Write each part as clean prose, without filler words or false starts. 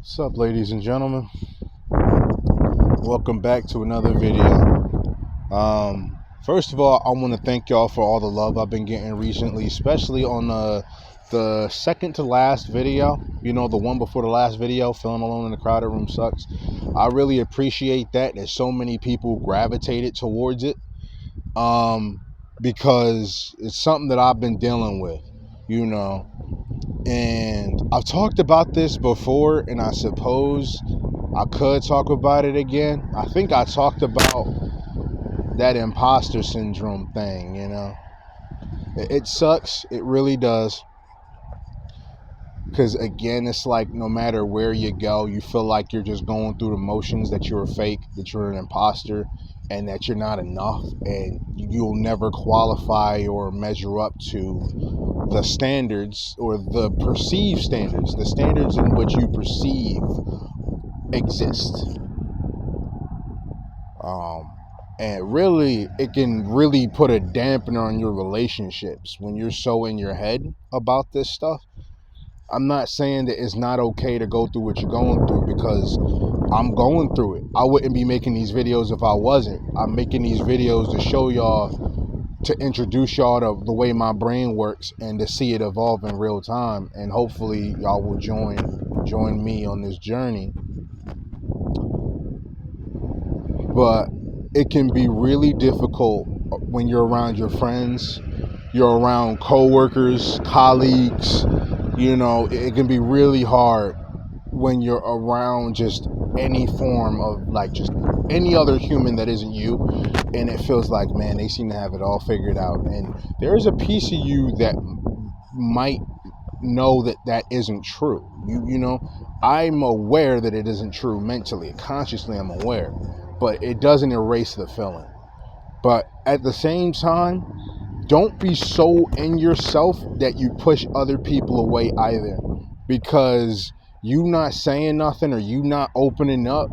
What's up, ladies and gentlemen? Welcome back to another video. First of all, I want to thank y'all for all the love I've been getting recently, especially on the second to last video. You know, the one before the last video, feeling alone in the crowded room sucks. I really appreciate that so many people gravitated towards it, because it's something that I've been dealing with, you know. And I've talked about this before, and I suppose I could talk about it again. I think I talked about that imposter syndrome thing, you know. It sucks. It really does. Because, again, it's like no matter where you go, you feel like you're just going through the motions, that you're a fake, that you're an imposter, and that you're not enough, and you'll never qualify or measure up to the standards, or the perceived standards, the standards in which you perceive exist. And really, it can really put a dampener on your relationships when you're so in your head about this stuff. I'm not saying that it's not okay to go through what you're going through, because I'm going through it. I wouldn't be making these videos if I wasn't. I'm making these videos to show y'all, to introduce y'all to the way my brain works, and to see it evolve in real time. And hopefully y'all will join me on this journey. But it can be really difficult when you're around your friends, you're around co-workers, colleagues. You know, it can be really hard when you're around just any form of, like, just any other human that isn't you, and it feels like, man, they seem to have it all figured out. And there's a piece of you that might know that that isn't true. You know, I'm aware that it isn't true mentally, consciously I'm aware, but it doesn't erase the feeling. But at the same time, don't be so in yourself that you push other people away either, because you not saying nothing or you not opening up,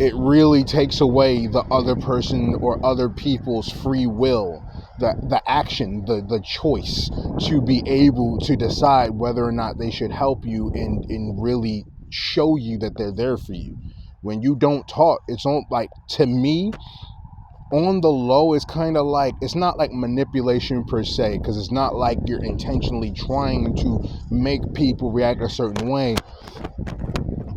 it really takes away the other person or other people's free will, the action, the choice to be able to decide whether or not they should help you and really show you that they're there for you. When you don't talk, it's on, like, to me, on the low, it's kind of like, it's not like manipulation per se, because it's not like you're intentionally trying to make people react a certain way,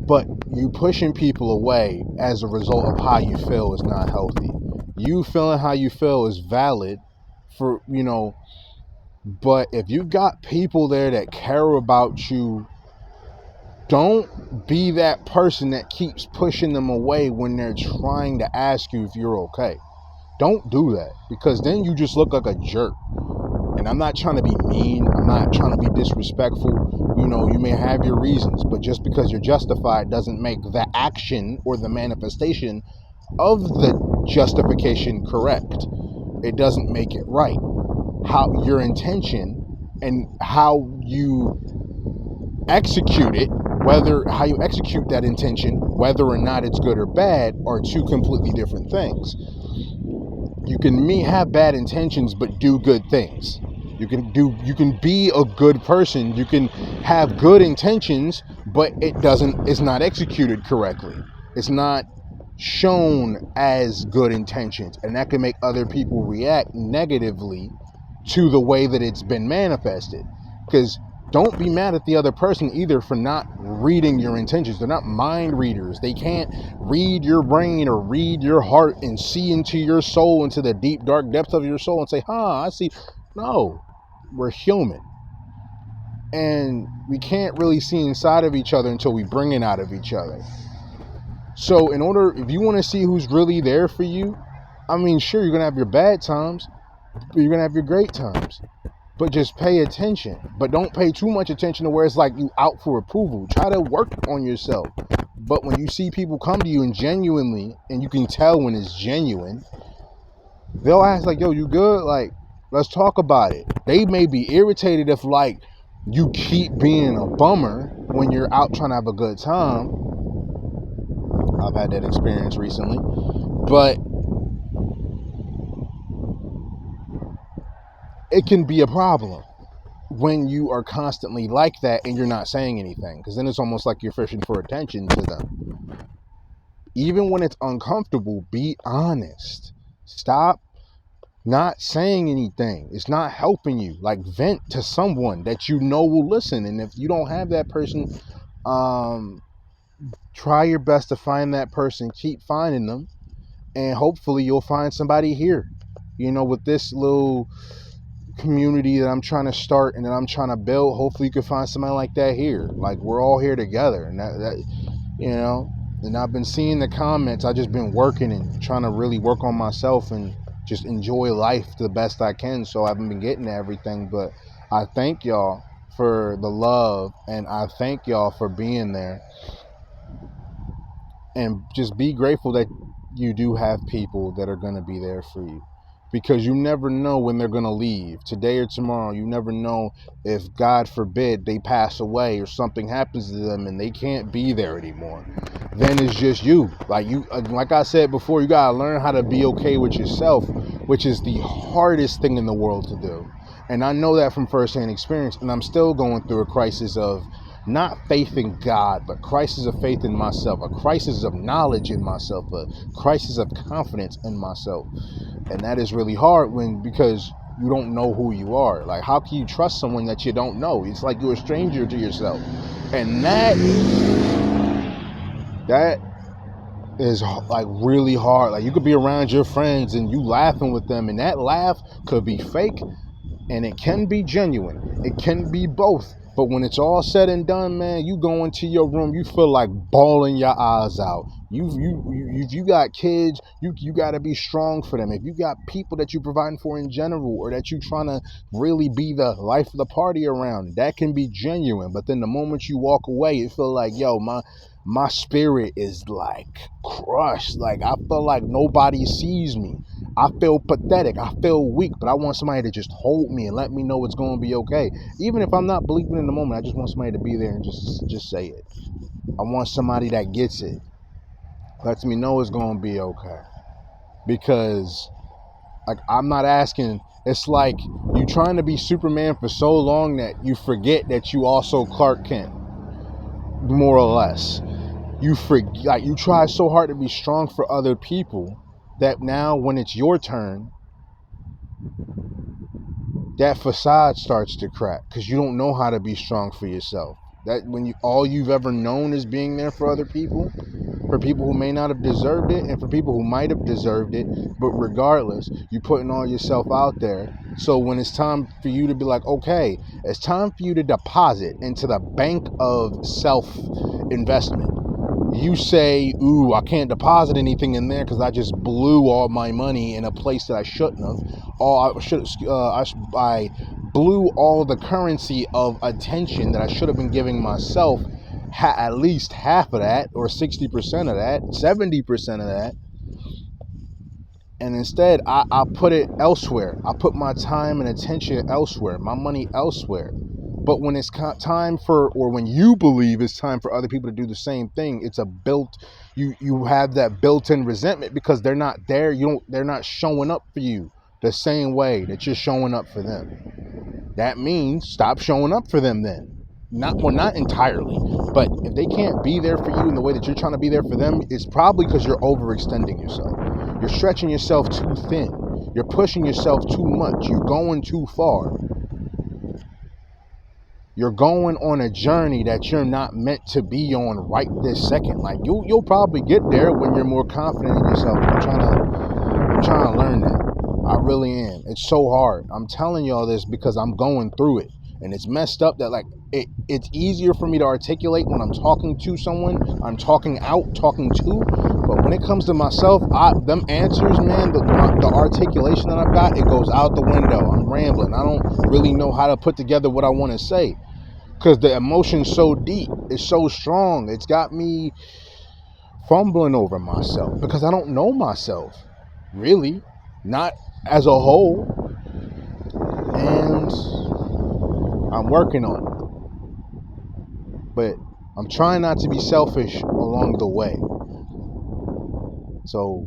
but you pushing people away as a result of how you feel is not healthy. You feeling how you feel is valid, for, you know, but if you got people there that care about you, don't be that person that keeps pushing them away when they're trying to ask you if you're okay. Don't do that, because then you just look like a jerk. And I'm not trying to be mean, I'm not trying to be disrespectful. You know, you may have your reasons, but just because you're justified doesn't make the action or the manifestation of the justification correct. It doesn't make it right. How your intention and how you execute it, how you execute that intention, whether or not it's good or bad, are two completely different things. You can have bad intentions but do good things. You can be a good person. You can have good intentions, but it's not executed correctly. It's not shown as good intentions, and that can make other people react negatively to the way that it's been manifested. Because don't be mad at the other person either for not reading your intentions. They're not mind readers. They can't read your brain or read your heart and see into your soul, into the deep, dark depths of your soul and say, I see. No, we're human. And we can't really see inside of each other until we bring it out of each other. So if you want to see who's really there for you, I mean, sure, you're going to have your bad times, but you're going to have your great times. But just pay attention. But don't pay too much attention to where it's like you out for approval. Try to work on yourself. But when you see people come to you and genuinely, and you can tell when it's genuine, they'll ask like, yo, you good? Like, let's talk about it. They may be irritated if, like, you keep being a bummer when you're out trying to have a good time. I've had that experience recently. But it can be a problem. when you are constantly like that and you're not saying anything, because then it's almost like you're fishing for attention to them. Even when it's uncomfortable, be honest. Stop not saying anything. It's not helping you. Like, vent to someone that you know will listen. And if you don't have that person, um, try your best to find that person. Keep finding them, and hopefully you'll find somebody here. With this little community that I'm trying to start and that I'm trying to build, hopefully you can find somebody like that here. Like, we're all here together, and that and I've been seeing the comments. I just been working and trying to really work on myself and just enjoy life the best I can. So I haven't been getting to everything, but I thank y'all for the love, and I thank y'all for being there. And just be grateful that you do have people that are going to be there for you, because you never know when they're going to leave, today or tomorrow. You never know if, God forbid, they pass away or something happens to them and they can't be there anymore. Then it's just you. Like I said before, you got to learn how to be okay with yourself, which is the hardest thing in the world to do. And I know that from firsthand experience, and I'm still going through a crisis of not faith in God, but crisis of faith in myself, a crisis of knowledge in myself, a crisis of confidence in myself. And that is really hard because you don't know who you are. Like, how can you trust someone that you don't know? It's like you're a stranger to yourself. And that is like really hard. Like, you could be around your friends and you laughing with them, and that laugh could be fake and it can be genuine. It can be both. But when it's all said and done, man, you go into your room, you feel like bawling your eyes out. If you got kids, you got to be strong for them. If you got people that you providing for in general, or that you trying to really be the life of the party around, that can be genuine. But then the moment you walk away, it feel like, yo, my spirit is like crushed. Like, I feel like nobody sees me. I feel pathetic. I feel weak, but I want somebody to just hold me and let me know it's going to be okay. Even if I'm not believing in the moment, I just want somebody to be there and just say it. I want somebody that gets it, lets me know it's going to be okay. Because, like, I'm not asking. It's like you trying to be Superman for so long that you forget that you also Clark Kent, more or less. You forget, like, you try so hard to be strong for other people that now when it's your turn, that facade starts to crack because you don't know how to be strong for yourself. That when all you've ever known is being there for other people, for people who may not have deserved it and for people who might have deserved it, but regardless, you're putting all yourself out there. So when it's time for you to be like, okay, it's time for you to deposit into the bank of self-investment, you say, ooh, I can't deposit anything in there because I just blew all my money in a place that I shouldn't have. I blew all the currency of attention that I should have been giving myself, at least half of that, or 60% of that, 70% of that. And instead, I put it elsewhere. I put my time and attention elsewhere, my money elsewhere. But when it's time for, or when you believe it's time for other people to do the same thing, it's you have that built-in resentment because they're not there. They're not showing up for you the same way that you're showing up for them. That means stop showing up for them then. Not entirely, but if they can't be there for you in the way that you're trying to be there for them, it's probably because you're overextending yourself. You're stretching yourself too thin. You're pushing yourself too much. You're going too far. You're going on a journey that you're not meant to be on right this second. Like, you'll probably get there when you're more confident in yourself. I'm trying to learn that. I really am. It's so hard. I'm telling y'all this because I'm going through it. And it's messed up that, like, it's easier for me to articulate when I'm talking to someone, I'm talking to. But when it comes to myself, them answers, man, the articulation that I've got, it goes out the window. I'm rambling. I don't really know how to put together what I want to say because the emotion's so deep. It's so strong. It's got me fumbling over myself because I don't know myself, really, not as a whole. And I'm working on it. But I'm trying not to be selfish along the way. So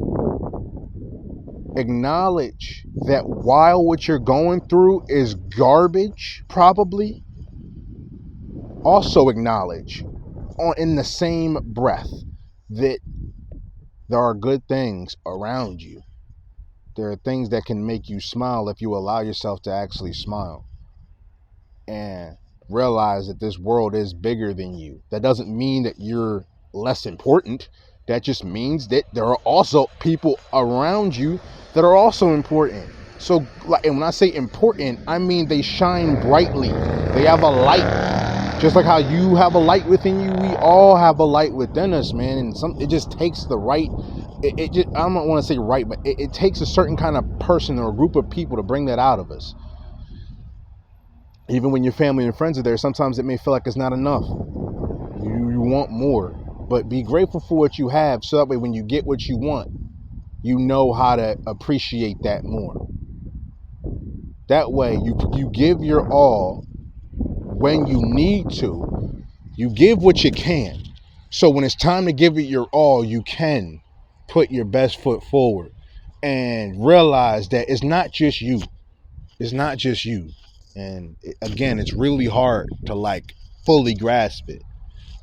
Acknowledge that while what you're going through is garbage, probably, also acknowledge in the same breath that there are good things around you. There are things that can make you smile if you allow yourself to actually smile and realize that this world is bigger than you. That doesn't mean that you're less important. That just means that there are also people around you that are also important. So, and when I say important, I mean they shine brightly. They have a light. Just like how you have a light within you, we all have a light within us, man. And it just takes the right. It just, I don't want to say right, but it takes a certain kind of person or a group of people to bring that out of us. Even when your family and friends are there, sometimes it may feel like it's not enough. You want more, but be grateful for what you have, so that way when you get what you want, you know how to appreciate that more. That way you give your all when you need to. You give what you can. So when it's time to give it your all, you can put your best foot forward and realize that it's not just you. It's not just you. And again, it's really hard to like fully grasp it.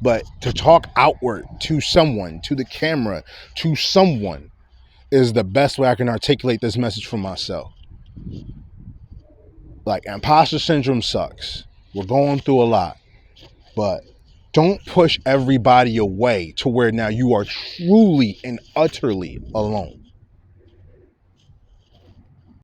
But to talk outward to someone, to the camera, to someone is the best way I can articulate this message for myself. Like, imposter syndrome sucks. We're going through a lot. But don't push everybody away to where now you are truly and utterly alone.